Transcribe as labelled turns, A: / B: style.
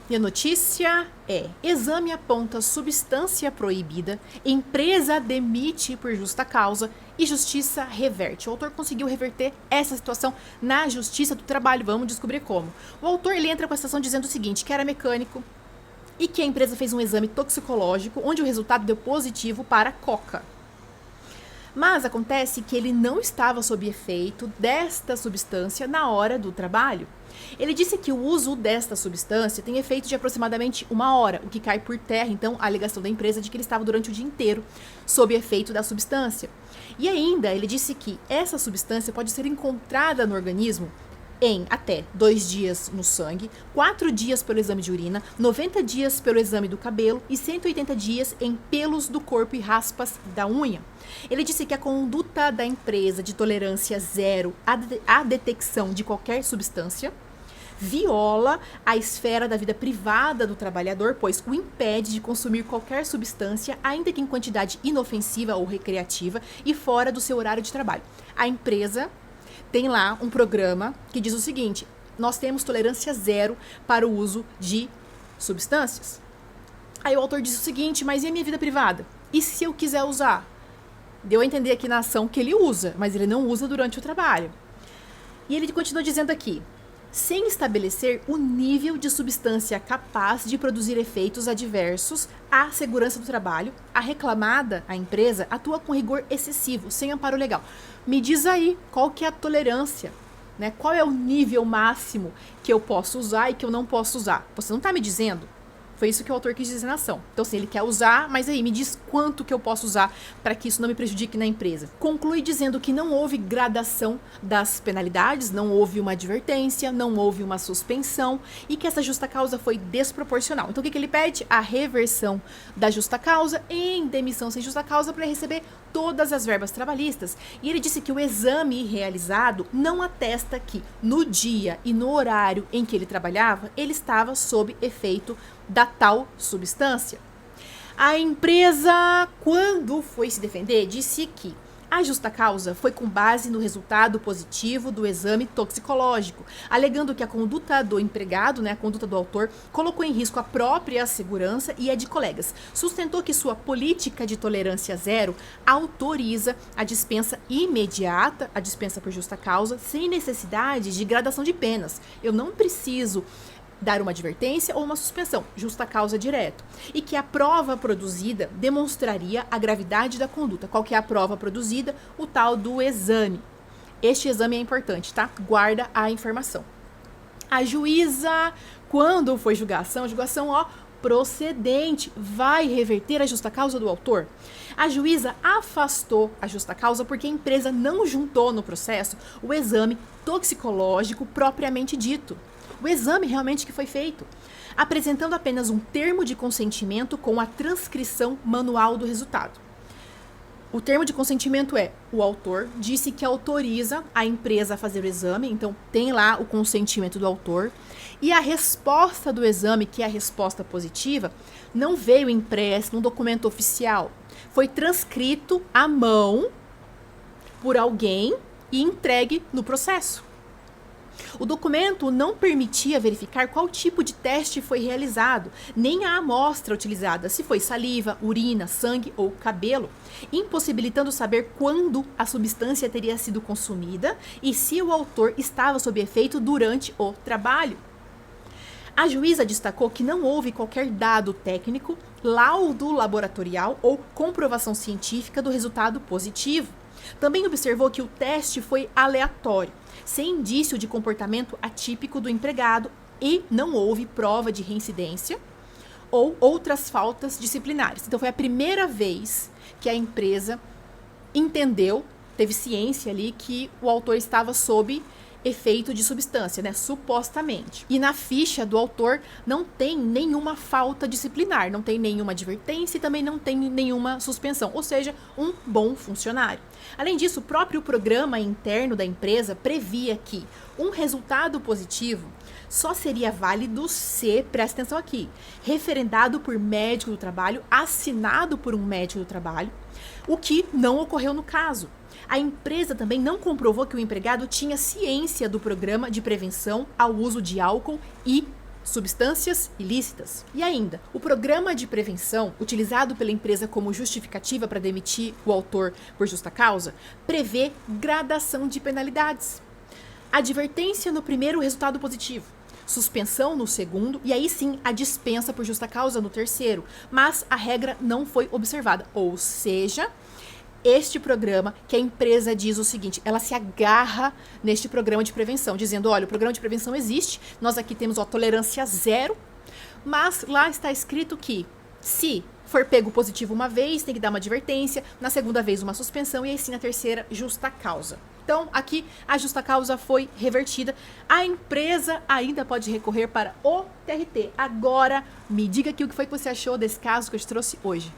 A: E a notícia é: exame aponta substância proibida, empresa demite por justa causa e justiça reverte. O autor conseguiu reverter essa situação na Justiça do Trabalho. Vamos descobrir como. O autor ele entra com a situação dizendo o seguinte, que era mecânico e que a empresa fez um exame toxicológico onde o resultado deu positivo para coca. Mas acontece que ele não estava sob efeito desta substância na hora do trabalho. Ele disse que o uso desta substância tem efeito de aproximadamente 1 hora, o que cai por terra, então, a alegação da empresa de que ele estava durante o dia inteiro sob efeito da substância. E ainda, ele disse que essa substância pode ser encontrada no organismo em até 2 dias no sangue, 4 dias pelo exame de urina, 90 dias pelo exame do cabelo e 180 dias em pelos do corpo e raspas da unha. Ele disse que a conduta da empresa de tolerância zero à detecção de qualquer substância viola a esfera da vida privada do trabalhador, pois o impede de consumir qualquer substância, ainda que em quantidade inofensiva ou recreativa e fora do seu horário de trabalho. A empresa tem lá um programa que diz o seguinte: nós temos tolerância zero para o uso de substâncias. Aí o autor diz o seguinte: mas e a minha vida privada? E se eu quiser usar? Deu a entender aqui na ação que ele usa, mas ele não usa durante o trabalho. E ele continua dizendo aqui: sem estabelecer o nível de substância capaz de produzir efeitos adversos à segurança do trabalho, a reclamada, a empresa, atua com rigor excessivo, sem amparo legal. Me diz aí, qual que é a tolerância? Né? Qual é o nível máximo que eu posso usar e que eu não posso usar? Você não está me dizendo? Foi isso que o autor quis dizer na ação. Então, assim, ele quer usar, mas aí me diz quanto que eu posso usar para que isso não me prejudique na empresa. Conclui dizendo que não houve gradação das penalidades, não houve uma advertência, não houve uma suspensão e que essa justa causa foi desproporcional. Então, o que ele pede? A reversão da justa causa em demissão sem justa causa para receber todas as verbas trabalhistas. E ele disse que o exame realizado não atesta que no dia e no horário em que ele trabalhava, ele estava sob efeito da tal substância. A empresa, quando foi se defender, disse que a justa causa foi com base no resultado positivo do exame toxicológico, alegando que a conduta do empregado, né, a conduta do autor, colocou em risco a própria segurança e a de colegas. Sustentou que sua política de tolerância zero autoriza a dispensa imediata, a dispensa por justa causa, sem necessidade de gradação de penas. Eu não preciso dar uma advertência ou uma suspensão, justa causa direto. E que a prova produzida demonstraria a gravidade da conduta. Qual que é a prova produzida? O tal do exame. Este exame é importante, tá? Guarda a informação. A juíza, quando foi julgação, procedente, vai reverter a justa causa do autor. A juíza afastou a justa causa porque a empresa não juntou no processo o exame toxicológico propriamente dito. O exame realmente que foi feito, apresentando apenas um termo de consentimento com a transcrição manual do resultado. O termo de consentimento é: o autor disse que autoriza a empresa a fazer o exame, então tem lá o consentimento do autor, e a resposta do exame, que é a resposta positiva, não veio impressa num documento oficial, foi transcrito à mão por alguém e entregue no processo. O documento não permitia verificar qual tipo de teste foi realizado, nem a amostra utilizada, se foi saliva, urina, sangue ou cabelo, impossibilitando saber quando a substância teria sido consumida e se o autor estava sob efeito durante o trabalho. A juíza destacou que não houve qualquer dado técnico, laudo laboratorial ou comprovação científica do resultado positivo. Também observou que o teste foi aleatório, sem indício de comportamento atípico do empregado e não houve prova de reincidência ou outras faltas disciplinares. Então foi a primeira vez que a empresa entendeu, teve ciência ali que o autor estava sob efeito de substância, né, supostamente. E na ficha do autor não tem nenhuma falta disciplinar, não tem nenhuma advertência e também não tem nenhuma suspensão, ou seja, um bom funcionário. Além disso, o próprio programa interno da empresa previa que um resultado positivo só seria válido se, presta atenção aqui, referendado por médico do trabalho, assinado por um médico do trabalho, o que não ocorreu no caso. A empresa também não comprovou que o empregado tinha ciência do programa de prevenção ao uso de álcool e substâncias ilícitas. E ainda, o programa de prevenção, utilizado pela empresa como justificativa para demitir o autor por justa causa, prevê gradação de penalidades. Advertência no primeiro, resultado positivo. Suspensão no segundo e aí sim a dispensa por justa causa no terceiro. Mas a regra não foi observada. Ou seja, este programa, que a empresa diz o seguinte, ela se agarra neste programa de prevenção, dizendo, olha, o programa de prevenção existe, nós aqui temos a tolerância zero, mas lá está escrito que se for pego positivo uma vez, tem que dar uma advertência, na segunda vez uma suspensão e aí sim na terceira, justa causa. Então, aqui a justa causa foi revertida. A empresa ainda pode recorrer para o TRT. Agora, me diga aqui o que foi que você achou desse caso que eu te trouxe hoje.